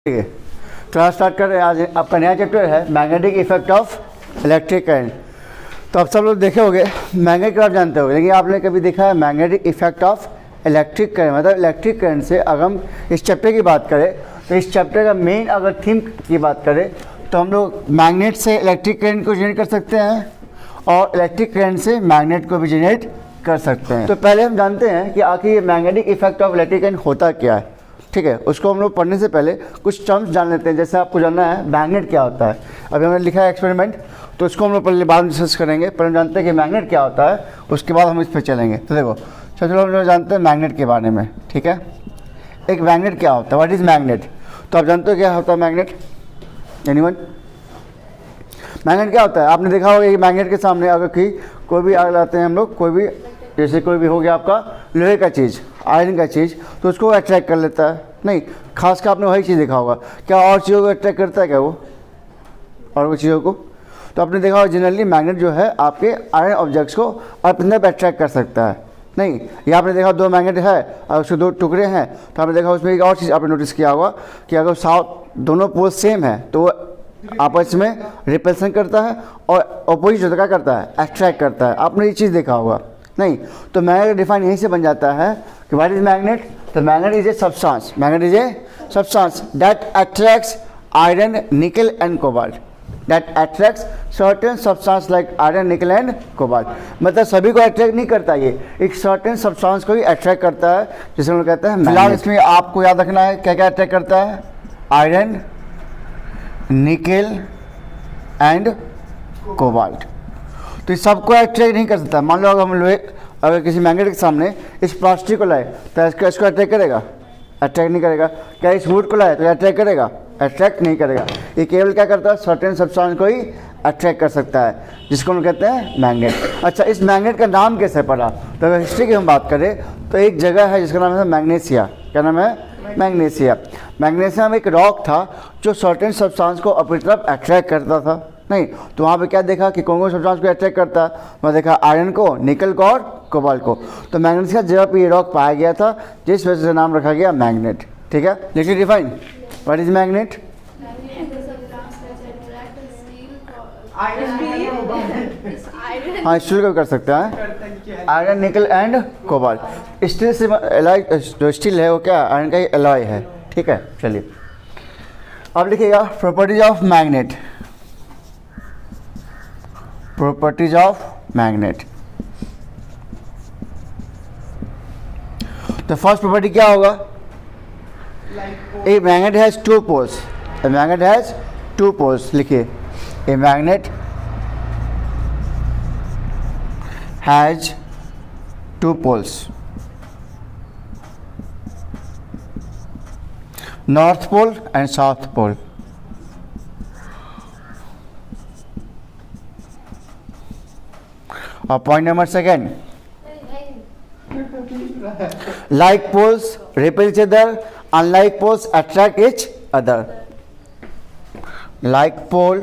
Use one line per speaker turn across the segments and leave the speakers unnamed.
ठीक है, class start कर रहे हैं। आज आपका नया चैप्टर है magnetic effect of electric current. तो आप सब लोग देखे होंगे, मैग्नेट को आप जानते होंगे, लेकिन आपने कभी देखा है magnetic effect of electric current? मतलब इलेक्ट्रिक करंट से अगर हम इस चैप्टर की बात करें तो इस चैप्टर का मेन अगर थीम की बात करें तो हम लोग मैग्नेट से इलेक्ट्रिक करंट को जनरेट कर सकते हैं और इलेक्ट्रिक करंट से मैग्नेट को भी जनरेट कर सकते हैं। तो पहले हम जानते हैं कि आखिर ये magnetic effect of electric current होता क्या है। ठीक है, उसको हम लोग पढ़ने से पहले कुछ टर्म्स जान लेते हैं। जैसे आपको जानना है मैग्नेट क्या होता है। अभी हमने लिखा है एक्सपेरिमेंट, तो उसको हम लोग पहले बाद में डिस्कस करेंगे। पहले हम जानते हैं कि मैग्नेट क्या होता है, उसके बाद हम इस पर चलेंगे। तो देखो, चलो हम लोग जानते हैं मैग्नेट के बारे में। ठीक है, एक मैग्नेट क्या होता है, व्हाट इज़ मैग्नेट? तो आप जानते हो क्या होता है मैग्नेट? एनीवन? मैग्नेट क्या होता है? आपने देखा होगा कि मैग्नेट के सामने अगर कोई भी आग लाते हैं हम लोग, कोई भी, जैसे कोई भी हो गया आपका लोहे का चीज़, आयरन का चीज़, तो उसको अट्रैक्ट कर लेता है। नहीं, खास कर आपने वही चीज़ देखा होगा। क्या और चीज़ों को अट्रैक्ट करता है क्या वो, और वो चीज़ों को? तो आपने देखा होगा जनरली मैग्नेट जो है आपके आयरन ऑब्जेक्ट्स को अपने पर अट्रैक्ट कर सकता है। नहीं, ये आपने देखा दो मैग्नेट है और उसके दो टुकड़े हैं, तो आपने देखा उसमें एक और चीज़ आपने नोटिस किया होगा कि अगर साउथ दोनों पोल सेम है तो वो आपस में रिपल्सन करता है और अपोजिट क्या करता है, अट्रैक्ट करता है। आपने ये चीज़ देखा होगा। नहीं, तो मैग्नेट डिफाइन यहीं से बन जाता है कि व्हाट इज मैग्नेट? तो magnet is a substance, magnet is a substance that attracts iron, निकल and cobalt, that attracts certain substance like iron, निकल एंड कोबाल्ट। मतलब सभी को अट्रैक्ट नहीं करता, ये एक सर्टेन सब्सटेंस को ही अट्रैक्ट करता है, जिसे हम लोग कहते हैं। फिलहाल इसमें आपको याद रखना है क्या क्या अट्रैक्ट करता है, आयरन, निकल एंड कोबाल्ट। तो इस सबको अट्रैक्ट नहीं कर सकता। मान लो अगर हम लोहे, अगर किसी मैग्नेट के सामने इस प्लास्टिक को लाए तो इसको अट्रैक्ट करेगा? अट्रैक्ट नहीं करेगा। क्या इस वुड को लाए तो अट्रैक्ट करेगा? अट्रैक्ट नहीं करेगा। ये केवल क्या करता है, सर्टेन सब्सटेंस को ही अट्रैक्ट कर सकता है, जिसको हम कहते हैं मैग्नेट। अच्छा, इस मैग्नेट का नाम कैसे पड़ा? तो अगर हिस्ट्री की हम बात करें तो एक जगह है जिसका नाम है मैग्नेशिया। क्या नाम है? मैग्नेशिया। मैग्नेशिया में एक रॉक था जो सर्टेन सब्सटेंस को अपनी तरफ अट्रैक्ट करता था। नहीं, तो वहाँ पे क्या देखा कि कौन कौन सब्सटेंस को अट्रैक्ट करता है? वहाँ देखा आयरन को, निकल को और कोबाल्ट को। तो मैग्नेशिया जगह पे ये रॉक पाया गया था, जिस वजह से नाम रखा गया मैग्नेट। ठीक है, लेकिन डिफाइन व्हाट इज मैग्नेट? हाँ, स्टील को कर सकते हैं, आयरन, निकल एंड कोबाल्ट। स्टील से एलॉय, जो स्टील है वो क्या, आयरन का ही एलॉय है। ठीक है, चलिए अब लिखिएगा properties of magnet. Properties of magnet. तो फर्स्ट प्रॉपर्टी क्या होगा? A magnet has two poles. A magnet has two poles. लिखिए, a magnet has two poles, north pole and south pole. और point number second, like poles repel each other, unlike poles attract each other. Like pole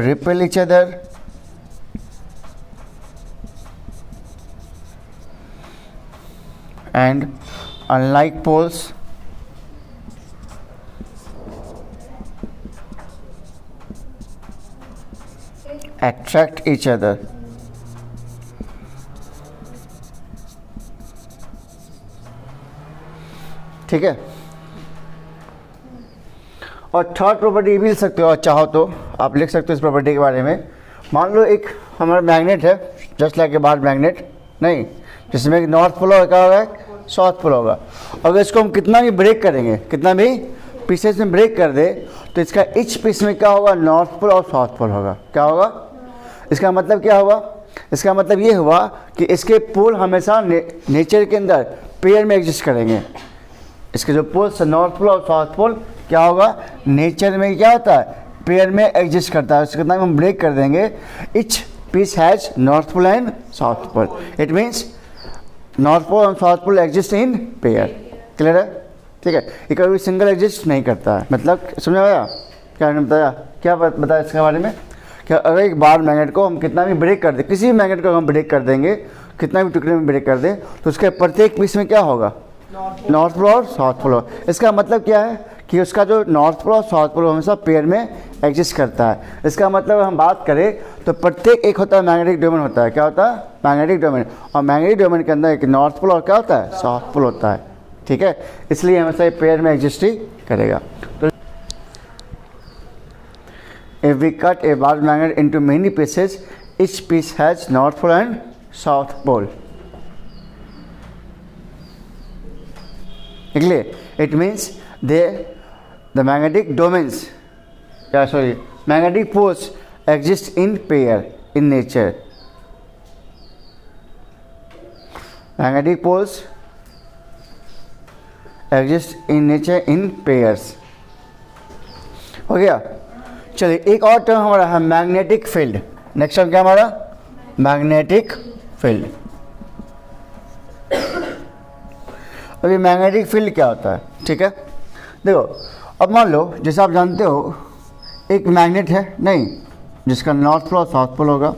repel each other and unlike poles attract each other. ठीक है, और third property ये भी लिख सकते हो, और चाहो तो आप लिख सकते हो इस प्रॉपर्टी के बारे में। मान लो एक हमारा मैग्नेट है, just like a bar magnet, नहीं, जिसमें नॉर्थ पोल होगा, क्या होगा, साउथ पोल होगा। अगर इसको हम कितना भी ब्रेक करेंगे, कितना भी पीसेस में ब्रेक कर दे, तो इसका इच पीस में क्या होगा, नॉर्थ पोल और साउथ पोल होगा। क्या होगा? इसका मतलब क्या हुआ? इसका मतलब ये हुआ कि इसके पोल हमेशा नेचर के अंदर पेयर में एग्जिस्ट करेंगे। इसके जो पोल्स नॉर्थ पोल और साउथ पोल क्या होगा, नेचर में क्या होता है, पेयर में एग्जिस्ट करता है। उसके कितना हम ब्रेक कर देंगे, each piece has north pole and south pole. It means north pole और south pole exist in pair. Clear है? ठीक है, ये कभी सिंगल एग्जिस्ट नहीं करता है। मतलब समझ आया क्या बताया? क्या बताया इसके बारे में? क्या अगर एक बार मैग्नेट को हम कितना भी ब्रेक कर दें, किसी भी मैग्नेट को हम ब्रेक कर देंगे, कितना भी टुकड़े में ब्रेक कर दें, तो उसके प्रत्येक पीस में क्या होगा, नॉर्थ पोल और साउथ पोल। इसका मतलब क्या है कि उसका जो नॉर्थ पोल और साउथ पोल हमेशा पेयर में एग्जिस्ट करता है। इसका मतलब हम बात करें तो प्रत्येक एक होता है मैग्नेटिक डोमेन होता है। क्या होता है? Magnetic domain. और मैग्नेटिक डोमेन के अंदर एक नॉर्थ पोल और क्या होता है? साउथ पोल होता है। ठीक है, इसलिए हमेशा ये पेयर में एग्जिस्ट ही करेगा। तो if we cut a large magnet into many pieces, each piece has north pole and south pole. Clear? It means the magnetic domains, magnetic poles exist in pair in nature. Magnetic poles exist in nature in pairs. हो गया? चलिए एक और term हमारा है magnetic field. Next term क्या हमारा? Magnetic field. अभी मैग्नेटिक फील्ड क्या होता है? ठीक है, देखो अब मान लो जैसे आप जानते हो एक मैग्नेट है नहीं जिसका नॉर्थ पोल और साउथ पोल होगा,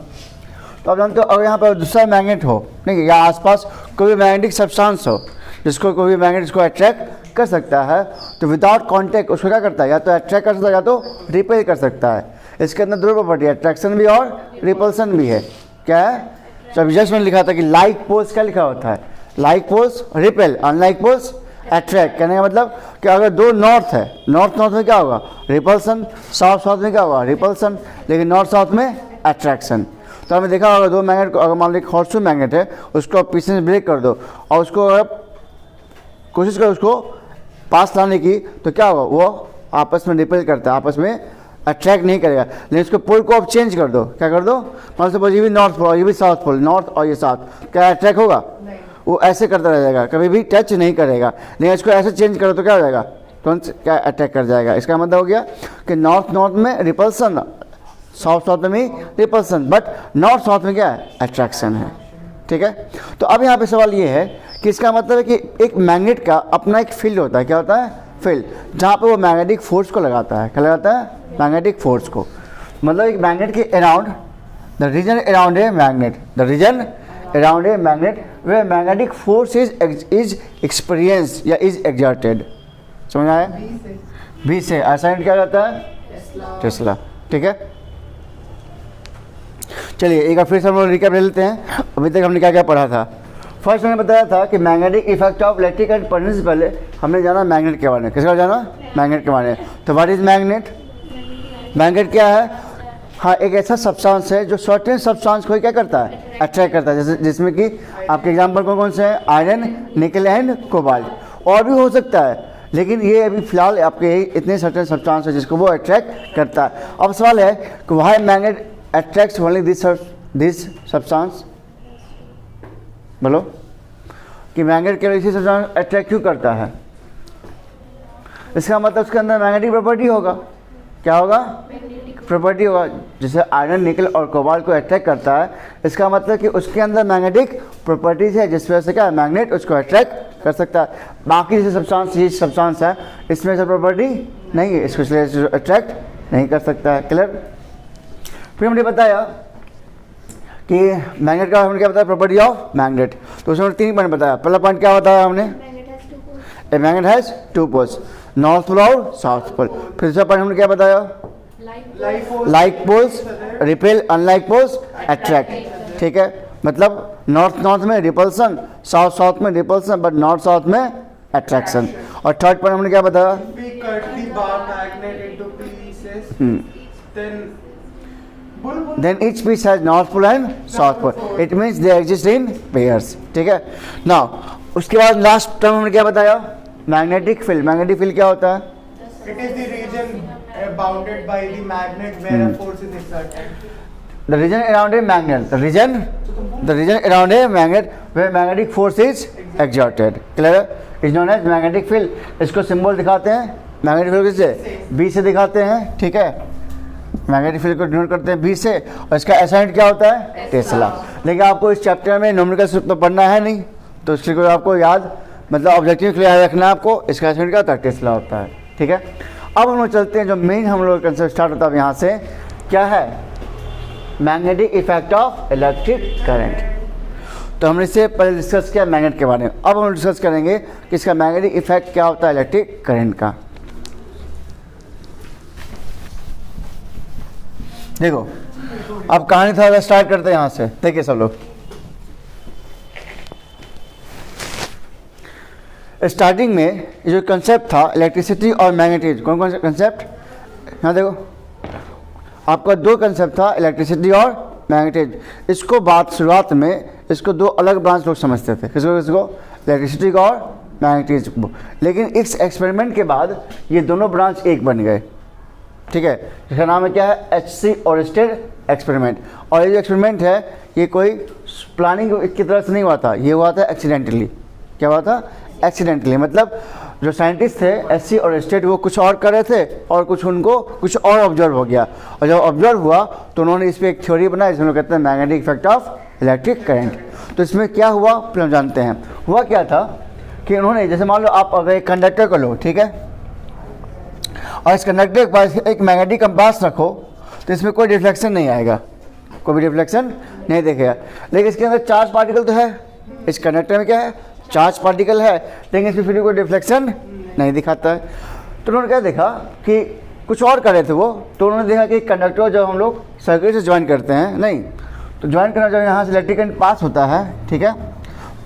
तो आप जानते हो अगर यहाँ पर दूसरा मैग्नेट हो नहीं या आसपास कोई भी मैग्नेटिक सब्सटेंस हो जिसको कोई भी मैग्नेट इसको अट्रैक्ट कर सकता है, तो विदाउट कांटेक्ट उसको क्या करता है? या तो अट्रैक्ट कर सकता है या तो रिपेल कर सकता है। इसके अंदर दो प्रॉपर्टी है, अट्रैक्शन भी और रिपल्सन भी है। क्या है? जब जस्ट मैंने लिखा था कि लाइक पोल्स क्या लिखा होता है? Like poles repel, unlike poles attract. कहने का मतलब कि अगर दो नॉर्थ है, नॉर्थ नॉर्थ में क्या होगा? रिपल्सन। साउथ साउथ में क्या होगा? रिपल्सन। लेकिन नॉर्थ साउथ में अट्रैक्शन। तो हमने देखा अगर दो मैग्नेट को, अगर मान लो एक हॉर्सशू मैग्नेट है उसको आप पीछे से ब्रेक कर दो और उसको अगर कोशिश करो उसको पास लाने की, तो क्या होगा? वो आपस में रिपेल करता है, आपस में अट्रैक्ट नहीं करेगा। लेकिन उसको पोल को आप चेंज कर दो। क्या कर दो? मान सपोज ये भी नॉर्थ पोल और ये भी साउथ पोल, नॉर्थ और ये साउथ, क्या अट्रैक्ट होगा? वो ऐसे करता रह जाएगा, कभी भी टच नहीं करेगा। लेकिन इसको ऐसे चेंज करो तो क्या हो जाएगा? तुरंत क्या अटैक कर जाएगा। इसका मतलब हो गया कि नॉर्थ नॉर्थ में रिपल्सन, साउथ साउथ में भी रिपल्सन, बट नॉर्थ साउथ में क्या है? अट्रैक्शन है। ठीक है, तो अब यहाँ पे सवाल ये है कि इसका मतलब है कि एक मैग्नेट का अपना एक फील्ड होता है। क्या होता है? फील्ड, जहाँ पे वो मैग्नेटिक फोर्स को लगाता है। क्या लगाता है? मैग्नेटिक फोर्स को। मतलब एक मैग्नेट के around, the region around a magnet, the region around a magnet way magnetic force is experience या इज एग्जर्टेड। समझ आया? बी से असाइन क्या जाता है? टेस्ला। ठीक है, चलिए एक बार फिर से हम लोग रिकैप ले लेते हैं अभी तक हमने क्या क्या पढ़ा था। फर्स्ट मैंने बताया था कि magnetic effect of electric current पढ़ने से पहले हमने जाना मैग्नेट के बारे में। किसका जाना? मैग्नेट के बारे में। तो व्हाट इज मैग्नेट? मैग्नेट क्या है? हाँ, एक ऐसा सब्सटेंस है जो सर्टेन सब्सटेंस को क्या करता है? अट्रैक्ट करता है। जैसे जिसमें कि आपके एग्जांपल कौन कौन से हैं? आयरन, निकल एंड कोबाल्ट। और भी हो सकता है, लेकिन ये अभी फिलहाल आपके इतने सर्टेन सब्सटेंस है जिसको वो अट्रैक्ट करता है। अब सवाल है कि why magnet attracts only this substance? बोलो कि मैग्नेट केवल इसी सब्सटेंस अट्रैक्ट क्यों करता है? इसका मतलब उसके अंदर मैग्नेटिक प्रॉपर्टी होगा। क्या होगा? प्रॉपर्टी होगा। जैसे आयरन, निकल और कोबाल्ट को अट्रैक्ट करता है, इसका मतलब कि उसके अंदर मैग्नेटिक प्रॉपर्टीज है जिस वजह से क्या है? मैग्नेट उसको अट्रैक्ट कर सकता है। बाकी जैसे सब्सटेंस, ये सब्सटेंस है इसमें से प्रॉपर्टी नहीं है, इसको इसलिए अट्रैक्ट नहीं कर सकता है। क्लियर? फिर हमने बताया कि मैग्नेट का हमने क्या बताया? Property of magnet. तो उसमें 3 पॉइंट बताया। पहला पॉइंट क्या बताया हमने? A magnet has 2 poles, north pole और साउथ पोल। फिर दूसरा पॉइंट हमने क्या बताया? Like poles repel, unlike poles attract. ठीक है, मतलब नॉर्थ नॉर्थ में रिपल्सन, साउथ साउथ में रिपल्सन, बट नॉर्थ साउथ में अट्रैक्शन। और थर्ड पॉइंट हमने क्या बताया? Then each piece has north pole and south pole. It means they exist in pairs. ठीक है, now उसके बाद लास्ट टर्म हमने क्या बताया? Magnetic field. मैग्नेटिक फील्ड क्या होता है?
It is the region bounded by the magnet where a force is exerted.
The region around a magnet. The region around a magnet where magnetic force is exerted. Clear? Is known as magnetic field. इसको symbol दिखाते हैं magnetic field किससे? B से दिखाते हैं। ठीक है, magnetic field को डिनोट करते हैं बी से, और इसका एसाइंट क्या होता है? टेस्ला। लेकिन आपको इस चैप्टर में न्यूमेरिकल तो पढ़ना है नहीं, तो इसके को आपको याद, मतलब ऑब्जेक्टिव के लिए याद रखना है आपको। इसका एसाइंट क्या होता है? टेस्ला होता है। ठीक है, अब हम लोग चलते हैं जो मेन हम लोग का कंसेप्ट स्टार्ट होता है यहाँ से। क्या है? Magnetic effect of electric current. तो हमने इससे पहले डिस्कस किया मैग्नेट के बारे में। अब हम डिस्कस करेंगे कि इसका मैग्नेटिक इफेक्ट क्या होता है इलेक्ट्रिक करंट का। देखो अब कहानी थोड़ा स्टार्ट करते हैं यहाँ से। देखिए सब लोग, स्टार्टिंग में जो कंसेप्ट था इलेक्ट्रिसिटी और मैग्नेटिज्म, कौन कौन सा कंसेप्ट, यहाँ देखो आपका दो कंसेप्ट था इलेक्ट्रिसिटी और मैग्नेटिज्म। इसको बात शुरुआत में इसको दो अलग ब्रांच लोग समझते थे, किसको किसको, इलेक्ट्रिसिटी को और मैग्नेटिज्म को। लेकिन इस एक्सपेरिमेंट के बाद ये दोनों ब्रांच एक बन गए, ठीक है। इसका नाम है क्या है, HC ओरस्टेड एक्सपेरिमेंट। और ये जो एक्सपेरिमेंट है ये कोई प्लानिंग की तरह से नहीं हुआ था, ये हुआ था एक्सीडेंटली। क्या हुआ था, एक्सीडेंटली। मतलब जो साइंटिस्ट थे HC ओरस्टेड वो कुछ और कर रहे थे और कुछ उनको कुछ और ऑब्जर्व हो गया, और जब ऑब्जर्व हुआ तो उन्होंने इस पर एक थ्योरी बनाई जिसमें कहते हैं magnetic effect of electric current. तो इसमें क्या हुआ फिर हम जानते हैं। हुआ क्या था कि उन्होंने, जैसे मान लो आप अगर एक कंडक्टर को लो, ठीक है, और इस कंडक्टर के पास एक मैग्नेटिक कंपास रखो तो इसमें कोई रिफ्लेक्शन नहीं आएगा, कोई भी रिफ्लेक्शन नहीं दिखेगा। लेकिन इसके अंदर चार्ज पार्टिकल तो है, इस कंडक्टर में क्या है, चार्ज पार्टिकल है, लेकिन इसमें फिर कोई रिफ्लेक्शन नहीं दिखाता है। तो उन्होंने क्या देखा कि कुछ और कर रहे थे वो, तो उन्होंने देखा कि कंडक्टर जब हम लोग सर्किट से ज्वाइन करते हैं, नहीं तो ज्वाइन करना जब यहाँ से इलेक्ट्रिक करंट पास होता है, ठीक है,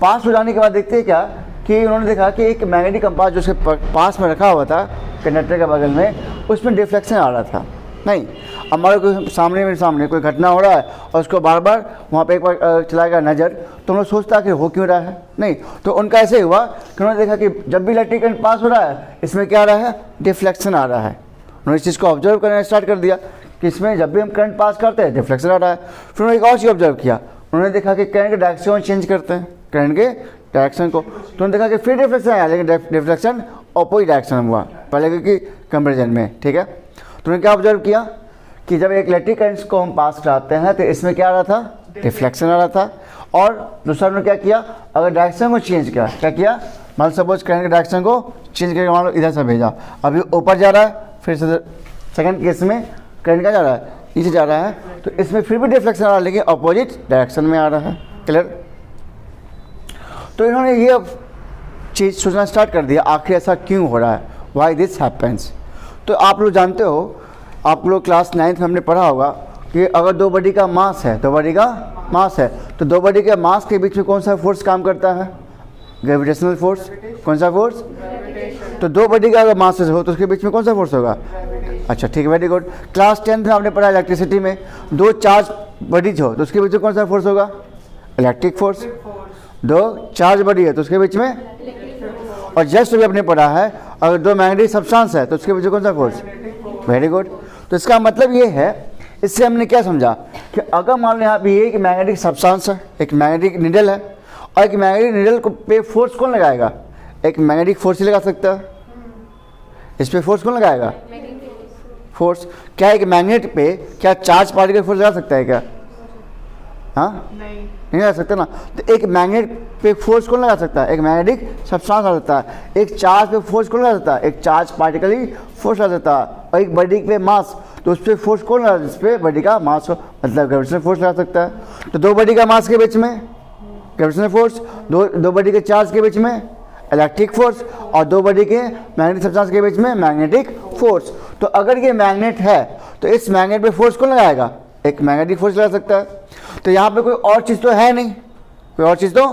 पास हो जाने के बाद देखते हैं क्या कि उन्होंने देखा कि एक मैग्नेटिक कंपास जो उसके पास में रखा हुआ था कंडक्टर के बगल में, उसमें डिफ्लेक्शन आ रहा था। नहीं, हमारे कोई सामने कोई घटना हो रहा है और उसको बार बार वहाँ पे एक बार चलाएगा नज़र, तो हम लोग सोचता कि हो क्यों रहा है, नहीं तो उनका ऐसे ही हुआ कि उन्होंने देखा कि जब भी इलेक्ट्रिक करंट पास हो रहा है इसमें क्या आ रहा है, डिफ्लेक्शन आ रहा है। उन्होंने इस चीज़ को ऑब्जर्व करना स्टार्ट कर दिया कि इसमें जब भी हम करंट पास करते हैं डिफ्लेक्शन आ रहा है। फिर उन्होंने एक और चीज़ ऑब्जर्व किया, उन्होंने देखा कि करंट के डायरेक्शन चेंज करते हैं, करंट के डायरेक्शन को, तो उन्होंने देखा कि फिर डिफ्लेक्शन आया, लेकिन डिफ्लेक्शन अपोजिट डायरेक्शन में हुआ पहले की कंपेरिजन में, ठीक है। तो उन्होंने क्या ऑब्जर्व किया कि जब एक इलेक्ट्रिक करंट को हम पास कराते हैं तो इसमें क्या आ रहा था, डिफ्लेक्शन आ रहा था। और दूसरा उन्होंने क्या किया, अगर डायरेक्शन को चेंज किया, क्या किया, मान लो सपोज करंट के डायरेक्शन को चेंज करके मान लो इधर से भेजा, अभी ऊपर जा रहा है, फिर से सेकंड केस में करंट क्या जा रहा है, नीचे जा रहा है, तो इसमें फिर भी डिफ्लेक्शन आ रहा है लेकिन अपोजिट डायरेक्शन में आ रहा है। क्लियर। तो इन्होंने ये चीज़ सोचना स्टार्ट कर दिया आखिर ऐसा क्यों हो रहा है, वाई दिस हैपेंस। तो आप लोग जानते हो, आप लोग क्लास 9th में हमने पढ़ा होगा कि अगर दो बॉडी का मास है, दो बॉडी का मास है, तो दो बॉडी के मास के बीच में कौन सा फोर्स काम करता है, ग्रेविटेशनल फोर्स। कौन सा फोर्स, तो दो बॉडी का अगर मास हो तो उसके बीच में कौन सा फोर्स होगा। अच्छा ठीक है, वेरी गुड। क्लास 10th में आपने पढ़ा इलेक्ट्रिसिटी में, दो चार्ज बॉडीज हो तो उसके बीच में कौन सा फोर्स होगा, इलेक्ट्रिक फोर्स। दो चार्ज बॉडी है तो उसके बीच में, और जस्ट अभी आपने पढ़ा है अगर दो मैग्नेटिक सब्सटेंस है तो उसके बीच में कौन सा फोर्स, वेरी गुड। तो इसका मतलब ये है, इससे हमने क्या समझा कि अगर मान लो यहाँ पे ये एक मैग्नेटिक सब्सटेंस है, एक मैग्नेटिक निडल है, और एक मैग्नेटिक निडल को पे फोर्स कौन लगाएगा, एक मैग्नेटिक फोर्स ही लगा सकता है। इस पे फोर्स कौन लगाएगा, फोर्स। क्या एक मैग्नेट पे क्या चार्ज पार्टिकल फोर्स लगा सकता है क्या, हाँ नहीं लगा सकता ना। तो एक मैग्नेट पे फोर्स कौन लगा सकता है, एक मैग्नेटिक सब्सटेंस लगा सकता है। एक चार्ज पे फोर्स कौन लगा सकता है, एक चार्ज पार्टिकल ही फोर्स लगा सकता है। और एक बॉडी पे मास, तो उस पर फोर्स कौन लगा, जिस पे बॉडी का मास हो, मतलब ग्रेविटेशनल फोर्स लगा सकता है। तो दो बॉडी का मास के बीच में ग्रेविटेशनल फोर्स, दो बॉडी के चार्ज के बीच में इलेक्ट्रिक फोर्स, और दो बॉडी के मैग्नेटिक सब्सटेंस के बीच में मैग्नेटिक फोर्स। तो अगर ये मैग्नेट है तो इस मैग्नेट पे फोर्स कौन लगाएगा, एक मैग्नेटिक फोर्स लगा सकता है। तो यहाँ पे कोई और चीज़ तो है नहीं, कोई और चीज़ तो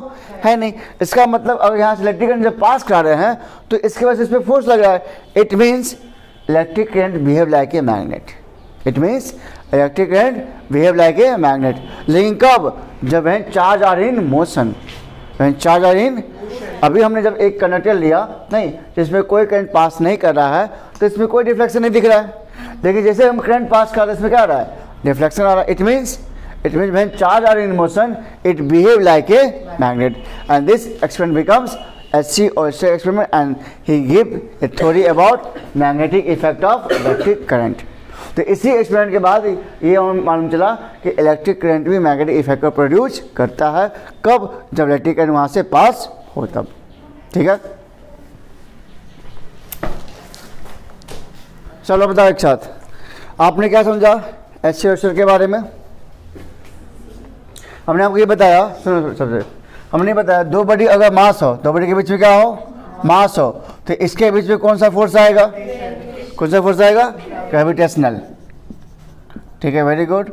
है नहीं। इसका मतलब अगर यहाँ से इलेक्ट्रिक करंट जब पास करा रहे हैं तो इसके वजह से इस पर फोर्स लग रहा है। It means electric current behave like a magnet, it means electric current behave like a magnet. लेकिन कब, जब वह चार्ज आर इन मोशन, वह चार्ज आर इन। अभी हमने जब एक कंडक्टर लिया नहीं जिसमें कोई करंट पास नहीं कर रहा है तो इसमें कोई डिफ्लेक्शन नहीं दिख रहा है, लेकिन जैसे हम करंट पास कर रहे हैं इसमें क्या आ रहा है, डिफ्लेक्शन आ रहा है। It means when charge are in motion it behave like a magnet, and this experiment becomes HC Oersted experiment, and he give a theory about magnetic effect of electric current। तो इसी experiment के बाद ये मालूम चला कि electric current भी magnetic effect को प्रोड्यूस करता है। कब, जब इलेक्ट्रिक करंट वहाँ से पास हो तब। ठीक है, चलो बताओ एक साथ, आपने क्या समझा HC Oersted के बारे में। हमने आपको ये बताया, सुनो सबसे, हमने नहीं बताया, दो बॉडी अगर मास हो, दो बॉडी के बीच में क्या हो, मास हो, तो इसके बीच में कौन सा फोर्स आएगा, कौन सा फोर्स आएगा, ग्रेविटेशनल। ठीक है, वेरी गुड।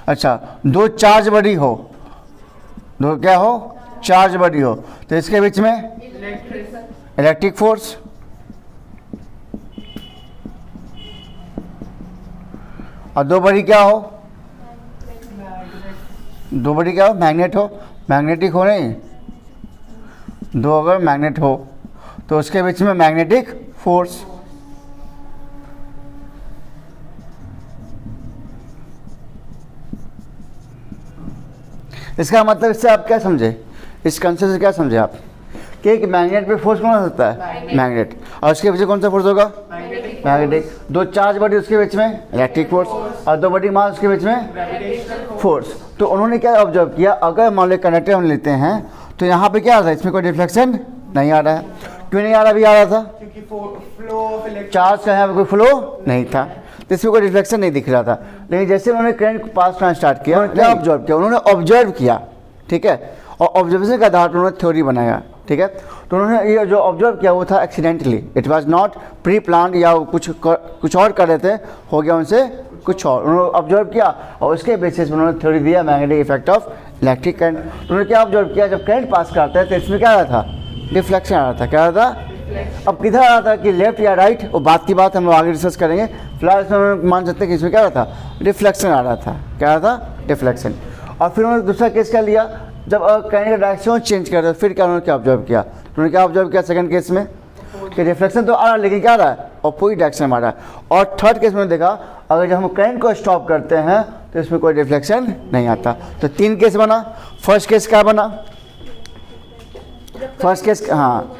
अच्छा, दो चार्ज बॉडी हो, दो क्या हो, चार्ज बॉडी हो, तो इसके बीच में इलेक्ट्रिक फोर्स। और दो बॉडी क्या हो, दो बॉडी क्या हो, मैग्नेट हो, मैग्नेटिक हो नहीं, दो अगर मैग्नेट हो तो उसके बीच में मैग्नेटिक फोर्स। इसका मतलब इससे आप क्या समझे, इस कंसेप्ट से क्या समझे आप कि एक मैग्नेट पे फोर्स कौन हो सकता है, मैग्नेट, और उसके पीछे कौन सा फोर्स होगा, मैग्नेटिक। दो चार्ज बॉडी उसके बीच में इलेक्ट्रिक फोर्स, और दो बॉडी मास उसके बीच में फोर्स। तो उन्होंने क्या ऑब्जर्व किया, अगर मान लो कंडक्टर हम लेते हैं तो यहाँ पे क्या आ रहा है, इसमें कोई रिफ्लेक्शन नहीं आ रहा है। क्यों नहीं आ रहा, अभी आ रहा था
क्योंकि फ्लो ऑफ
चार्ज का यहाँ पे कोई फ्लो नहीं था, तो इसमें कोई रिफ्लेक्शन नहीं दिख रहा था। लेकिन जैसे उन्होंने करंट पास करना स्टार्ट किया, क्या ऑब्जर्व किया, उन्होंने ऑब्जर्व किया, ठीक है, और ऑब्जर्वेशन के आधार पर उन्होंने थ्योरी बनाया, ठीक है। तो उन्होंने ये जो ऑब्जर्व किया वो था accidentally, it was not pre plan, या कुछ और कर रहे थे, हो गया उनसे कुछ और, उन्होंने ऑब्जर्व किया और उसके बेसिस पर उन्होंने थ्योरी दिया magnetic effect of electric current. उन्होंने क्या ऑब्जर्व किया, जब करंट पास करता है तो इसमें क्या आ रहा था, डिफ्लेक्शन आ रहा था। क्या आ रहा था, अब किधर आ रहा था कि लेफ्ट या राइट, वो बात की बात हम लोग आगे डिस्कस करेंगे। फिलहाल इसमें मान सकते हैं कि इसमें क्या आ रहा था, डिफ्लेक्शन आ रहा था। क्या आ रहा था, डिफ्लेक्शन। और फिर उन्होंने दूसरा केस क्या लिया, जब करंट का डायरेक्शन चेंज कर रहे फिर क्या उन्होंने क्या ऑब्जर्व किया, उन्होंने क्या ऑब्जर्व किया सेकंड केस में कि रिफ्लेक्शन तो आ रहा है लेकिन क्या आ रहा है, अपोजिट डायरेक्शन में आ रहा है। और थर्ड केस में देखा, अगर जब हम करंट को स्टॉप करते हैं तो इसमें कोई रिफ्लेक्शन नहीं आता। तो तीन केस बना। फर्स्ट केस क्या बना, फर्स्ट केस, हाँ,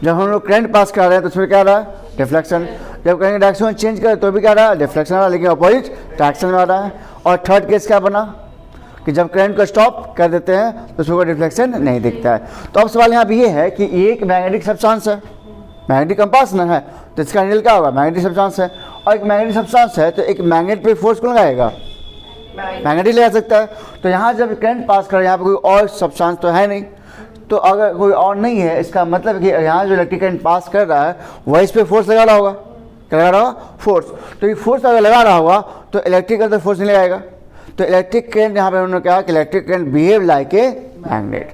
जब हम लोग करंट पास कर रहे हैं तो उसमें क्या आ रहा है, रिफ्लेक्शन। जब करंट डायरेक्शन चेंज करें तो भी क्या आ रहा है, रिफ्लेक्शन आ रहा है, लेकिन अपोजिट डायरेक्शन में आ रहा है। और थर्ड केस क्या बना कि जब करंट को स्टॉप कर देते हैं तो उसमें कोई रिफ्लेक्शन नहीं दिखता है। तो अब सवाल यहाँ भी ये है कि ये एक मैग्नेटिक सब्सटेंस है, मैग्नेटिक कंपास न है, तो इसका रिजल्ट क्या होगा, मैग्नेटिक सब्सटेंस है। और एक मैग्नेटिक सब्सटेंस है तो एक मैग्नेट पे फोर्स कौन लगाएगा, मैग्नेटिक लगा सकता है। तो यहाँ जब करंट पास कर रहे हैं, यहाँ पे कोई और सब्सटेंस तो है नहीं, तो अगर कोई और नहीं है इसका मतलब कि यहाँ जो इलेक्ट्रिक करंट पास कर रहा है वह इस पर फोर्स लगा रहा होगा, क्या लगा रहा होगा, फोर्स। तो ये फोर्स अगर लगा रहा होगा तो इलेक्ट्रिकल तो फोर्स नहीं लगाएगा। तो इलेक्ट्रिक करंट यहाँ पे उन्होंने कहा कि electric current behave like a magnet,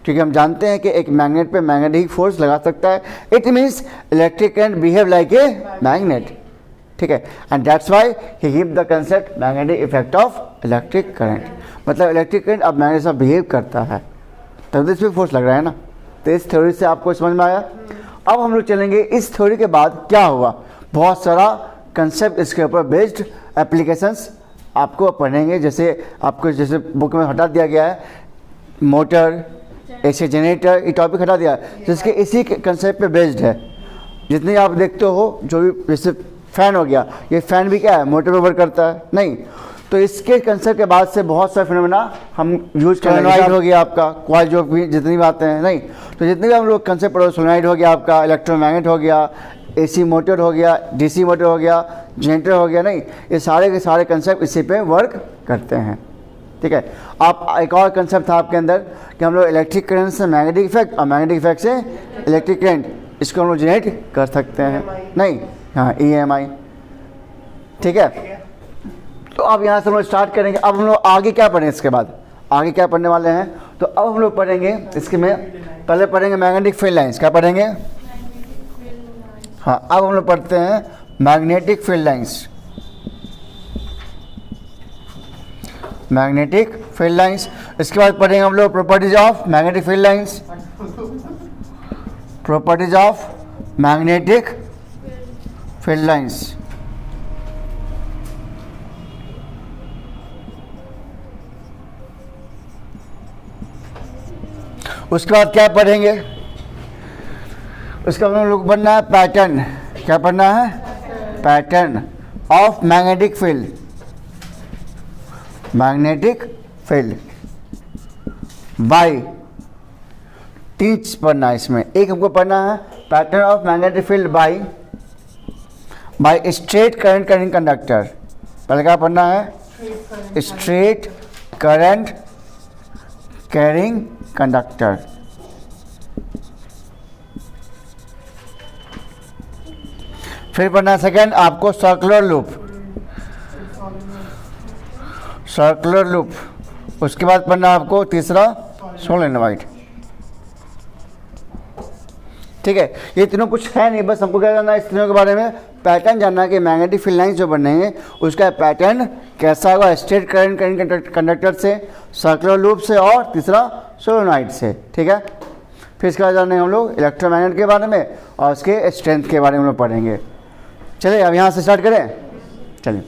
क्योंकि हम जानते हैं कि एक मैग्नेट पे मैग्नेटिक फोर्स लगा सकता है। It means electric current behave like a magnet, ठीक है। And that's why he give the concept magnetic effect of electric current, मतलब इलेक्ट्रिक करंट अब मैग्नेट से बिहेव करता है, तब इस पर फोर्स लग रहा है ना। तो इस थ्योरी से आपको समझ में आया। अब हम लोग चलेंगे इस थ्योरी के बाद क्या हुआ, बहुत सारा कंसेप्ट इसके ऊपर बेस्ड एप्लीकेशंस आपको पढ़ेंगे। जैसे आपको जैसे बुक में हटा दिया गया है मोटर, एसी जनरेटर, ये टॉपिक हटा दिया है जिसके इसी कंसेप्ट पे बेस्ड है। जितने आप देखते हो, जो भी जैसे फ़ैन हो गया, ये फ़ैन भी क्या है, मोटर पे वर्क करता है नहीं। तो इसके कंसेप्ट के बाद से बहुत सारे फिनोमेना हम यूज करेंगे। सोलेनॉइड हो गया आपका, कॉइल जो भी जितनी भी आते हैं नहीं, तो जितने भी हम लोग कंसेप्ट पढ़ो, सोलेनॉइड हो गया आपका, इलेक्ट्रोमैग्नेट हो गया, एसी मोटर हो गया, डीसी मोटर हो गया, जनरेटर हो गया, नहीं, ये सारे के सारे कंसेप्ट इसी पे वर्क करते हैं, ठीक है। आप एक और कंसेप्ट था आपके अंदर कि हम लोग इलेक्ट्रिक करंट से मैग्नेटिक इफेक्ट और मैग्नेटिक इफेक्ट से इलेक्ट्रिक करंट, इसको हम लोग जनरेट कर सकते हैं, नहीं, हाँ, EMI, ठीक है। तो अब यहाँ से हम लोग स्टार्ट करेंगे। अब हम लोग आगे क्या पढ़ें, इसके बाद आगे क्या पढ़ने वाले हैं, तो अब हम लोग पढ़ेंगे इसके में पहले पढ़ेंगे मैग्नेटिक फील्ड लाइंस। क्या पढ़ेंगे, हाँ, अब हम लोग पढ़ते हैं magnetic field lines. Magnetic field lines, इसके बाद पढ़ेंगे हम लोग properties of magnetic field lines, properties of magnetic field lines. उसके बाद क्या पढ़ेंगे, उसका हम लोग पढ़ना है पैटर्न। क्या पढ़ना है, pattern of magnetic field, magnetic field by, तीन चीज पढ़ना है इसमें। एक हमको पढ़ना है pattern of magnetic field by straight current carrying conductor. पहले क्या पढ़ना है, स्ट्रेट करंट कैरिंग कंडक्टर। फिर पढ़ना है सेकेंड आपको सर्कुलर लूप, सर्कुलर लूप। उसके बाद पढ़ना है आपको तीसरा सोलेनोइड। ठीक है, ये तीनों कुछ है नहीं, बस हमको क्या जानना है इस तीनों के बारे में, पैटर्न जानना है कि मैग्नेटिक फील्ड लाइंस जो बनेंगे उसका पैटर्न कैसा होगा, स्ट्रेट करंट कंडक्टर से, सर्कुलर लूप से और तीसरा सोलेनोइड से। ठीक है, फिर इसके बाद जानेंगे हम लोग इलेक्ट्रोमैग्नेट के बारे में और उसके स्ट्रेंथ के बारे में हम लोग पढ़ेंगे। चलिए अब यहाँ से स्टार्ट करें, चलिए।